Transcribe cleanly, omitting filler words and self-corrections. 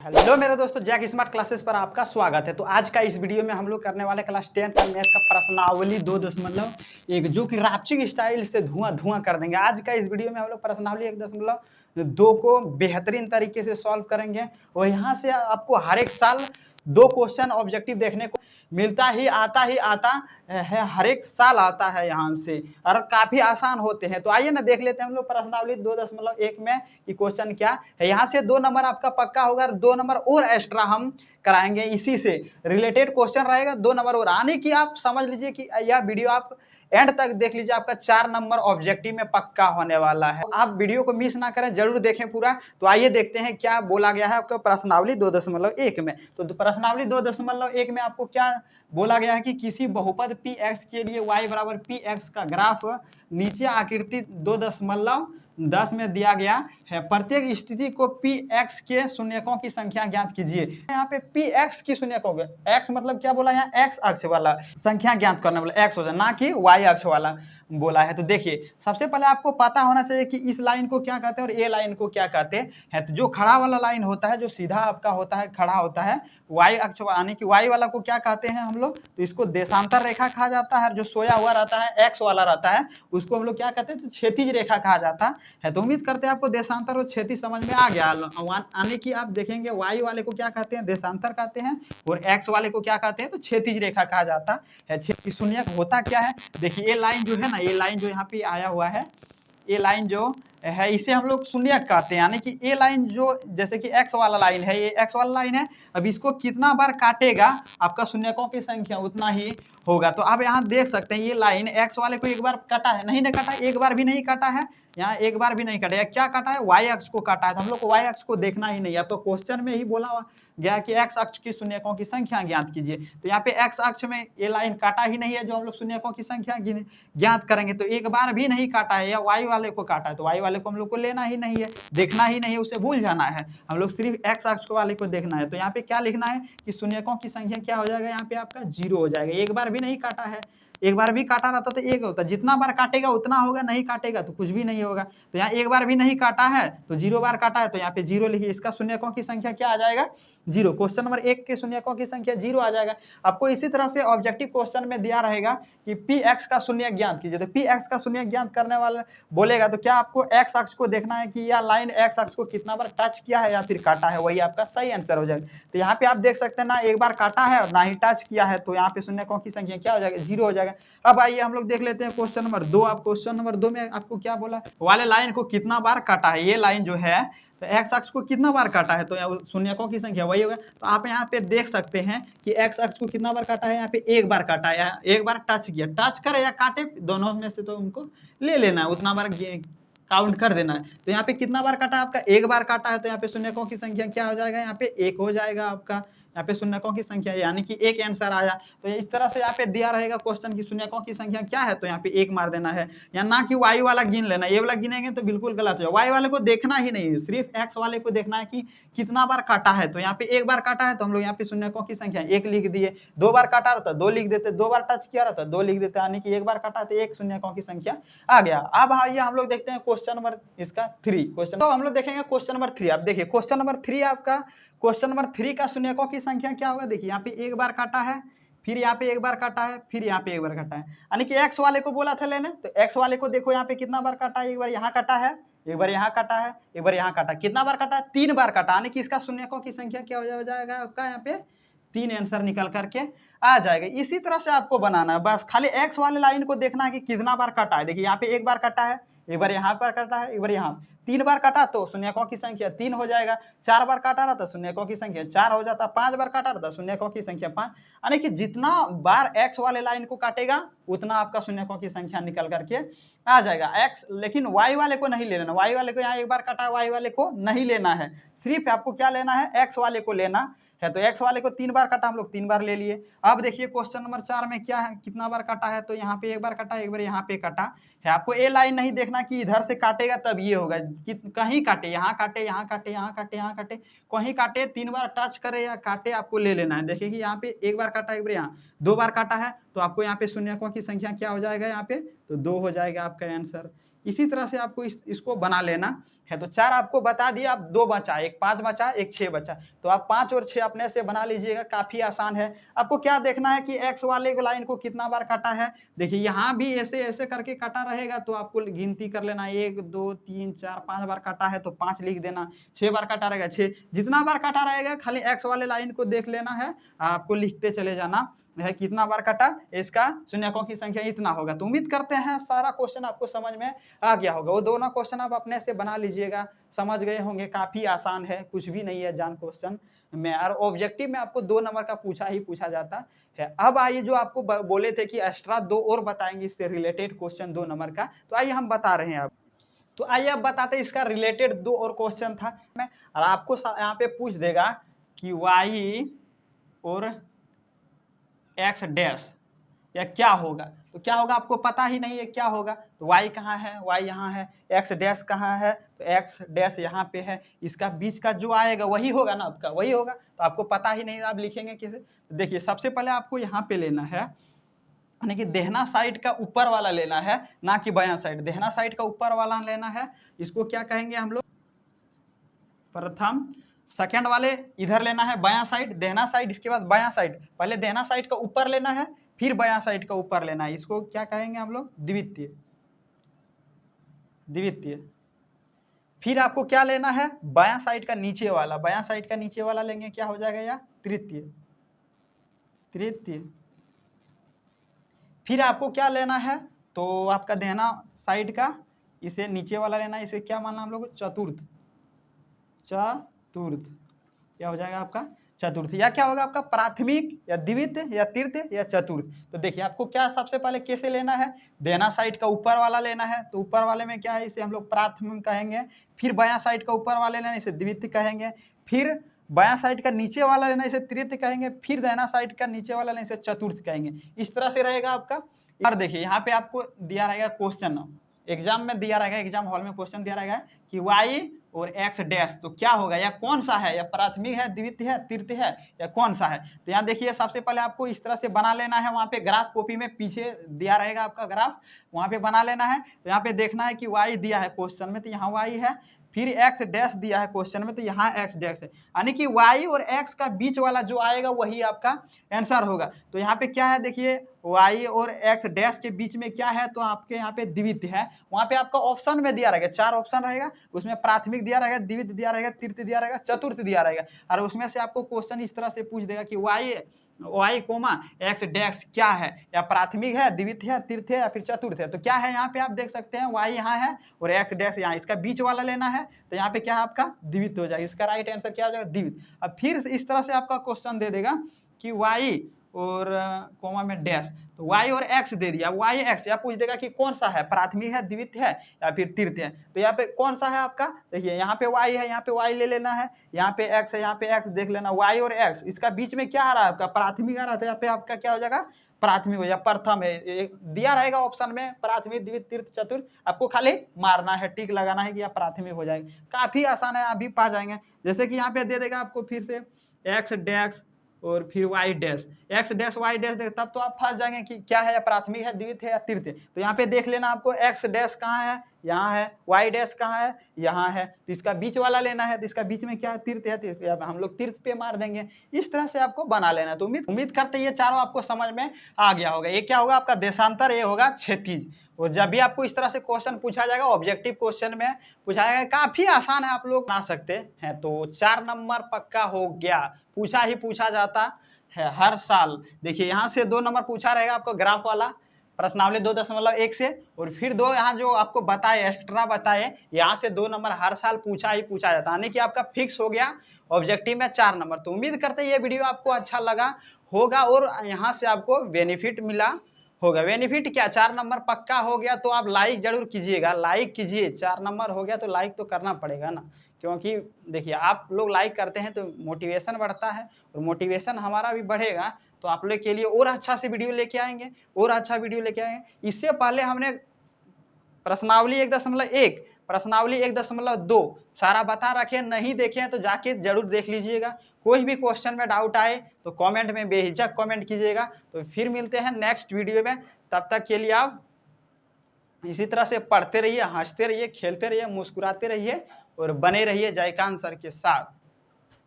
Hello मेरे दोस्तों, Jack smart classes पर आपका स्वागत है। तो आज का इस वीडियो में हम लोग करने वाले क्लास 10th का मैथ का प्रश्नावली 2.1 जो कि रापचिक स्टाइल से धुआं धुआं कर देंगे। आज का इस वीडियो में हम लोग प्रश्नावली 1.2 को बेहतरीन तरीके से सॉल्व करेंगे और यहाँ से आपको हर एक साल 2 क्वेश्चन ऑब्जेक्टिव देखने को मिलता ही आता है। हर एक साल आता है यहाँ से और काफी आसान होते हैं। तो आइए ना देख लेते हैं हम लोग प्रश्नावली 2.1 में कि क्वेश्चन क्या है। यहाँ से 2 नंबर आपका पक्का होगा और 2 नंबर और एक्स्ट्रा हम कराएंगे। इसी से रिलेटेड क्वेश्चन रहेगा 2 नंबर और आने की आप समझ लीजिए कि यह वीडियो आप एंड तक देख लीजिए, आपका 4 नंबर ऑब्जेक्टिव में पक्का होने वाला है। आप वीडियो को मिस ना करें, जरूर देखें पूरा। तो आइए देखते हैं क्या बोला गया है आपका प्रश्नावली 2.1 में। तो प्रश्नावली 2.1 में आपको क्या बोला गया है कि किसी बहुपद पी एक्स के लिए y बराबर पी एक्स का ग्राफ नीचे आकृति 2.10 में दिया गया है। प्रत्येक स्थिति को पी एक्स के शून्यकों की संख्या ज्ञात कीजिए। यहाँ पे पी एक्स की शून्यकों, एक्स मतलब क्या बोला, यहाँ एक्स अक्ष वाला संख्या ज्ञात करने वाला एक्स हो जाए, ना कि वाई अक्ष वाला बोला है। तो देखिए, सबसे पहले आपको पता होना चाहिए कि इस लाइन को क्या कहते हैं और ए लाइन को क्या कहते हैं। तो जो खड़ा वाला लाइन होता है, जो सीधा आपका होता है, खड़ा होता है, वाई अक्ष यानी कि वाई वाला को क्या कहते हैं हम लोग, तो इसको देशांतर रेखा कहा जाता है। जो सोया हुआ रहता है एक्स वाला रहता है, उसको हम लोग क्या कहते हैं, तो क्षैतिज रेखा कहा जाता है। तो उम्मीद करते हैं आपको देशांतर और क्षैतिज समझ में आ गया। आने की आप देखेंगे वाई वाले को क्या कहते हैं, देशांतर कहते हैं, और एक्स वाले को क्या कहते हैं, तो क्षैतिज रेखा कहा जाता है। शून्यक होता क्या है, देखिए ये लाइन जो है ना, ये लाइन जो यहाँ पे आया हुआ है, ये लाइन जो है इसे हम लोग शून्यक कहते हैं। यानी कि ये लाइन जो जैसे कि एक्स वाला लाइन है, ये एक्स वाला लाइन है, अब इसको कितना बार काटेगा आपका शून्यकों की संख्या उतना ही होगा। तो आप यहाँ देख सकते हैं ये लाइन एक्स वाले को एक बार काटा है, नहीं काटा, एक बार भी नहीं काटा है, यहाँ एक बार भी नहीं काटा है। क्या काटा है, वाई अक्ष को काटा है। तो हम लोग को वाई अक्ष को देखना ही नहीं है, आपको क्वेश्चन में ही बोला गया कि एक्स अक्ष की शून्यकों की संख्या ज्ञात कीजिए। तो यहाँ पे एक्स अक्ष में ये लाइन काटा ही नहीं है, जो हम लोग शून्यकों की संख्या ज्ञात करेंगे। तो एक बार भी नहीं काटा है, या वाई वाले को काटा है, तो वाई वाले को हम लोग को लेना ही नहीं है, देखना ही नहीं है, उसे भूल जाना है। हम लोग सिर्फ एक्स अक्ष वाले को देखना है। तो यहाँ पे क्या लिखना है कि शून्यकों की संख्या क्या हो जाएगा, यहाँ पे आपका 0 हो जाएगा। एक बार भी नहीं काटा है, एक बार भी काटा रहता तो एक होता, जितना बार काटेगा उतना होगा, नहीं काटेगा तो कुछ भी नहीं होगा। तो यहाँ एक बार भी नहीं काटा है तो 0 बार काटा है, तो यहाँ पे 0 लिखिए। इसका शून्यकों की संख्या क्या आ जाएगा, 0। क्वेश्चन नंबर 1 के शून्यकों की संख्या 0 आ जाएगा। आपको इसी तरह से ऑब्जेक्टिव क्वेश्चन में दिया रहेगा कि पी एक्स का शून्य ज्ञात कीजिए। तो पी एक्स का शून्य ज्ञात करने वाला बोलेगा तो क्या आपको एक्स अक्ष को देखना है कि यह लाइन एक्स अक्ष को कितना बार टच किया है या फिर काटा है, वही आपका सही आंसर हो जाएगा। तो यहाँ पे आप देख सकते हैं ना, एक बार काटा है और ना ही टच किया है, तो यहाँ पे शून्यकों की संख्या क्या हो जाएगा, 0 हो जाएगा। अब आइए हम लोग देख लेते हैं क्वेश्चन नंबर 2। आप क्वेश्चन नंबर 2 में आपको क्या बोला, वाले लाइन को कितना बार काटा है, ये लाइन जो है तो एक्स अक्ष को कितना बार काटा है, तो शून्यकों की संख्या वही होगा। तो आप यहाँ पे देख सकते हैं कि एक्स अक्ष को कितना बार काटा है, यहाँ पे एक बार काटा है, एक बार टच किया, टच करे या काटे दोनों में से तो उनको ले लेना है, उतना बार काउंट कर देना है। तो यहाँ पे कितना बार काटा है आपका, एक बार काटा है, तो यहाँ पे शून्यकों की संख्या क्या हो जाएगा, यहाँ पे 1 हो जाएगा आपका। यहाँ पे शून्यकों की संख्या यानी कि एक आंसर आया। तो इस तरह से यहाँ पे दिया रहेगा क्वेश्चन की शून्यकों की संख्या क्या है, तो यहाँ पे 1 मार देना है, या ना कि वाई वाला गिन लेना। ये वाला गिनेंगे तो बिल्कुल गलत हो जाएगा, वाई वाले को देखना ही नहीं है, सिर्फ एक्स वाले को देखना है कि कितना बार काटा है। तो यहाँ पे 1 बार काटा है, तो हम लोग यहाँ पे शून्यकों की संख्या 1 लिख दिए। 2 बार काटा रहता 2 लिख देते, 2 बार टच किया रहता 2 लिख देते, यानी कि 1 बार काटा तो 1 शून्यकों की संख्या आ गया। अब आइए हम लोग देखते हैं क्वेश्चन नंबर इसका 3 क्वेश्चन। तो हम लोग देखेंगे क्वेश्चन नंबर 3। आप देखिए क्वेश्चन नंबर 3 आपका, क्वेश्चन नंबर 3 का शून्यकों की संख्या क्या होगा, देखिए यहाँ पे 1 बार काटा है, फिर यहाँ पे 1 बार काटा है, फिर यहाँ पे 1 बार काटा है, यानी कि एक्स वाले को बोला था लेने। तो एक्स वाले को देखो यहाँ पे कितना बार काटा है, 1 बार यहाँ काटा है, 1 बार यहाँ काटा है, 1 बार यहाँ काटा, कितना बार काटा है, 3 बार काटा, यानी कि इसका शून्यकों की संख्या क्या हो जाएगा आपका, यहाँ पे 3 आंसर निकल करके आ जाएगा। इसी तरह से आपको बनाना है, बस खाली एक्स वाले लाइन को देखना है कि कितना बार काटा है। देखिए यहाँ पे 1 बार काटा है, 1 बार यहाँ पर काटा है, 1 बार यहाँ, 3 बार काटा तो शून्यकों की संख्या 3 हो जाएगा। 4 बार काटा रहा तो शून्यकों की संख्या 4 हो जाता, 5 बार काटा रहा तो शून्यकों की संख्या 5, यानी कि जितना बार एक्स वाले लाइन को काटेगा उतना आपका शून्यकों की संख्या निकल करके आ जाएगा एक्स। लेकिन वाई वाले को नहीं लेना, वाई वाले को यहाँ 1 बार काटा है, वाई वाले को नहीं लेना है, सिर्फ आपको क्या लेना है, एक्स वाले को लेना है। तो एक्स वाले को 3 बार काटा, हम लोग 3 बार ले लिए। अब देखिए क्वेश्चन नंबर 4 में क्या है, कितना बार काटा है, तो यहाँ पे 1 बार काटा, 1 बार यहाँ पे काटा है। आपको ए लाइन नहीं देखना कि इधर से काटेगा तब ये होगा, कहीं काटे, यहाँ काटे, यहाँ काटे, यहाँ काटे, यहाँ काटे, कहीं काटे, 3 बार टच करे या काटे, आपको ले लेना है। देखिए कि यहाँ पे 1 बार काटा, 1 बार यहाँ, 2 बार काटा है, तो आपको यहाँ पे शून्यकों की संख्या क्या हो जाएगा, यहाँ पे तो 2 हो जाएगा आपका आंसर। इसी तरह से आपको इसको बना लेना है। तो 4 आपको बता दिया, अब 2 बचा, एक 5 बचा, एक 6 बचा। तो आप 5 और 6 अपने से बना लीजिएगा, काफ़ी आसान है। आपको क्या देखना है कि एक्स वाले लाइन को कितना बार काटा है। देखिए यहाँ भी ऐसे ऐसे करके काटा रहेगा, तो आपको गिनती कर लेना, 1 2 3 4 5 बार काटा है तो 5 लिख देना। 6 बार काटा रहेगा 6, जितना बार काटा रहेगा खाली एक्स वाले लाइन को देख लेना है, आपको लिखते चले जाना है कितना बार काटा, इसका शून्यकों की संख्या इतना होगा। तो उम्मीद करते हैं सारा क्वेश्चन आपको समझ में आ गया होगा। वो दोनों क्वेश्चन आप अपने से बना लीजिएगा, समझ गए होंगे, काफी आसान है, कुछ भी नहीं है जान क्वेश्चन में। और ऑब्जेक्टिव में आपको 2 नंबर का पूछा जाता है। अब आइए, जो आपको बोले थे कि एक्स्ट्रा 2 और बताएंगे इससे रिलेटेड क्वेश्चन 2 नंबर का, तो आइए हम बता रहे हैं अब। तो आइए अब बताते हैं, इसका रिलेटेड 2 और क्वेश्चन था मैं, और आपको यहाँ पे पूछ देगा कि y और x डैश या क्या होगा। तो क्या होगा आपको पता ही नहीं है क्या होगा। तो y कहाँ है, y यहाँ है, x डैश कहाँ है, तो x डैश यहाँ पे है, इसका बीच का जो आएगा वही होगा ना, आपका वही होगा। तो आपको पता ही नहीं, आप लिखेंगे कैसे। तो देखिए सबसे पहले आपको यहाँ पे लेना है, यानी कि देहना साइड का ऊपर वाला लेना है, ना कि बायां साइड। देहना साइड का ऊपर वाला लेना है, इसको क्या कहेंगे हम लोग, प्रथम। सेकंड वाले इधर लेना है बायां साइड, देहना साइड, इसके बाद बायां साइड। पहले देहना साइड का ऊपर लेना है, फिर बायां साइड का ऊपर लेना है, इसको क्या कहेंगे हम लोग, द्वितीय। द्वितीय। फिर आपको क्या लेना है, बायां साइड का नीचे वाला, बायां साइड का नीचे वाला लेंगे, क्या हो जाएगा या तृतीय। तृतीय। फिर आपको क्या लेना है, तो आपका देहना साइड का इसे नीचे वाला लेना है, इसे क्या मानना हम लोग, चतुर्थ। चतुर्थ क्या हो जाएगा आपका, चतुर्थ। या क्या होगा आपका, प्राथमिक या द्वितीय या तृतीय या चतुर्थ। तो देखिए आपको क्या सबसे पहले कैसे लेना है, देना साइड का ऊपर वाला लेना है। तो ऊपर वाले में क्या है, इसे हम लोग प्राथमिक कहेंगे। फिर बायां साइड का ऊपर वाले लेना, इसे द्वितीय कहेंगे। फिर बायां साइड का नीचे वाला लेना, इसे तृतीय कहेंगे। फिर दाहिना साइड का नीचे वाला लेना, इसे चतुर्थ कहेंगे। इस तरह से रहेगा आपका। और देखिए यहाँ पे आपको दिया रहेगा क्वेश्चन, एग्जाम में दिया रहेगा, एग्जाम हॉल में क्वेश्चन दिया रहेगा कि y और x डैश, तो क्या होगा, या कौन सा है, या प्राथमिक है, द्वितीय है, तृतीय है, या कौन सा है। तो यहाँ देखिए सबसे पहले आपको इस तरह से बना लेना है, वहाँ पे ग्राफ कॉपी में पीछे दिया रहेगा आपका ग्राफ, वहाँ पे बना लेना है। तो यहाँ पे देखना है कि y दिया है क्वेश्चन में, तो यहाँ y है। फिर x डैश दिया है क्वेश्चन में, तो यहाँ x डैश है, यानी कि y और x का बीच वाला जो आएगा वही आपका आंसर होगा। तो यहाँ पे क्या है, देखिए y और x डैश के बीच में क्या है, तो आपके यहाँ पे द्वितीय है। वहाँ पे आपका ऑप्शन में दिया रहेगा, 4 ऑप्शन रहेगा, उसमें प्राथमिक दिया रहेगा, द्वितीय दिया रहेगा, तृतीय दिया रहेगा, चतुर्थ दिया रहेगा। और उसमें से आपको क्वेश्चन इस तरह से पूछ देगा कि y कोमा x डैश क्या है, या प्राथमिक है, द्वितीय है, तृतीय है, या फिर चतुर्थ है। तो क्या है, यहाँ पे आप देख सकते हैं y यहाँ है और x डैश यहाँ, इसका बीच वाला लेना है। तो यहाँ पे क्या है आपका, द्वितीय हो जाएगा। इसका राइट आंसर क्या हो जाएगा, द्वितीय। अब फिर इस तरह से आपका क्वेश्चन दे देगा कि y और कोमा में डैश, तो y और x दे दिया, y x, या पूछ देगा कि कौन सा है, प्राथमिक है, द्वितीय है, या फिर तृतीय है। तो यहाँ पे कौन सा है आपका, देखिए यहाँ पे y है, यहाँ पे y ले लेना है, यहाँ पे x है, यहाँ पे x देख लेना। y और x, इसका बीच में क्या आ रहा है आपका, प्राथमिक आ रहा था, यहाँ पे आपका क्या हो जाएगा, प्राथमिक हो जाएगा, प्रथम है, दिया रहेगा ऑप्शन में प्राथमिक, द्वितीय, तृतीय, चतुर्थ। आपको खाली मारना है, टिक लगाना है कि आप प्राथमिक हो जाएंगे। काफी आसान है, आप भी पा जाएंगे। जैसे कि यहाँ पे दे देगा आपको फिर से x डैश और फिर y dash, x dash y dash, तब तो आप फंस जाएंगे कि क्या है, प्राथमिक है, द्वितीय है, तृतीय। तो यहाँ पे देख लेना आपको, x डैश कहाँ है, यहाँ है, y डैश कहाँ है, यहाँ है। तो इसका बीच वाला लेना है, तो इसका बीच में क्या है, तृतीय है, हम लोग तृतीय पे मार देंगे। इस तरह से आपको बना लेना। तो उम्मीद करते हैं ये चारों आपको समझ में आ गया होगा। ये क्या होगा आपका देशांतर, ये होगा क्षैतिज। और जब भी आपको इस तरह से क्वेश्चन पूछा जाएगा, ऑब्जेक्टिव क्वेश्चन में पूछा जाएगा, काफी आसान है, आप लोग बना सकते हैं। तो 4 नंबर पक्का हो गया, पूछा ही पूछा जाता है हर साल। देखिए यहाँ से 2 नंबर पूछा रहेगा आपको, ग्राफ वाला प्रश्नावली 2.1 से, और फिर 2 यहाँ जो आपको बताए, एक्स्ट्रा बताए, यहाँ से 2 नंबर हर साल पूछा ही पूछा जाता है, यानी कि आपका फिक्स हो गया ऑब्जेक्टिव में 4 नंबर। तो उम्मीद करते हैं ये वीडियो आपको अच्छा लगा होगा और यहाँ से आपको बेनिफिट मिला होगा। बेनिफिट क्या, 4 नंबर पक्का हो गया तो आप लाइक जरूर कीजिएगा, लाइक कीजिए। 4 नंबर हो गया तो लाइक तो करना पड़ेगा ना, क्योंकि देखिए आप लोग लाइक करते हैं तो मोटिवेशन बढ़ता है, और मोटिवेशन हमारा भी बढ़ेगा तो आप लोग के लिए और अच्छा से वीडियो लेके आएंगे, और अच्छा वीडियो लेके आएंगे। इससे पहले हमने प्रश्नावली 1.1, प्रश्नावली 1.2 सारा बता रखे, नहीं देखे हैं तो जाके जरूर देख लीजिएगा। कोई भी क्वेश्चन में डाउट आए तो कमेंट में बेहिचक कमेंट कीजिएगा। तो फिर मिलते हैं नेक्स्ट वीडियो में, तब तक के लिए आप इसी तरह से पढ़ते रहिए, हंसते रहिए, खेलते रहिए, मुस्कुराते रहिए और बने रहिए जायकान सर के साथ।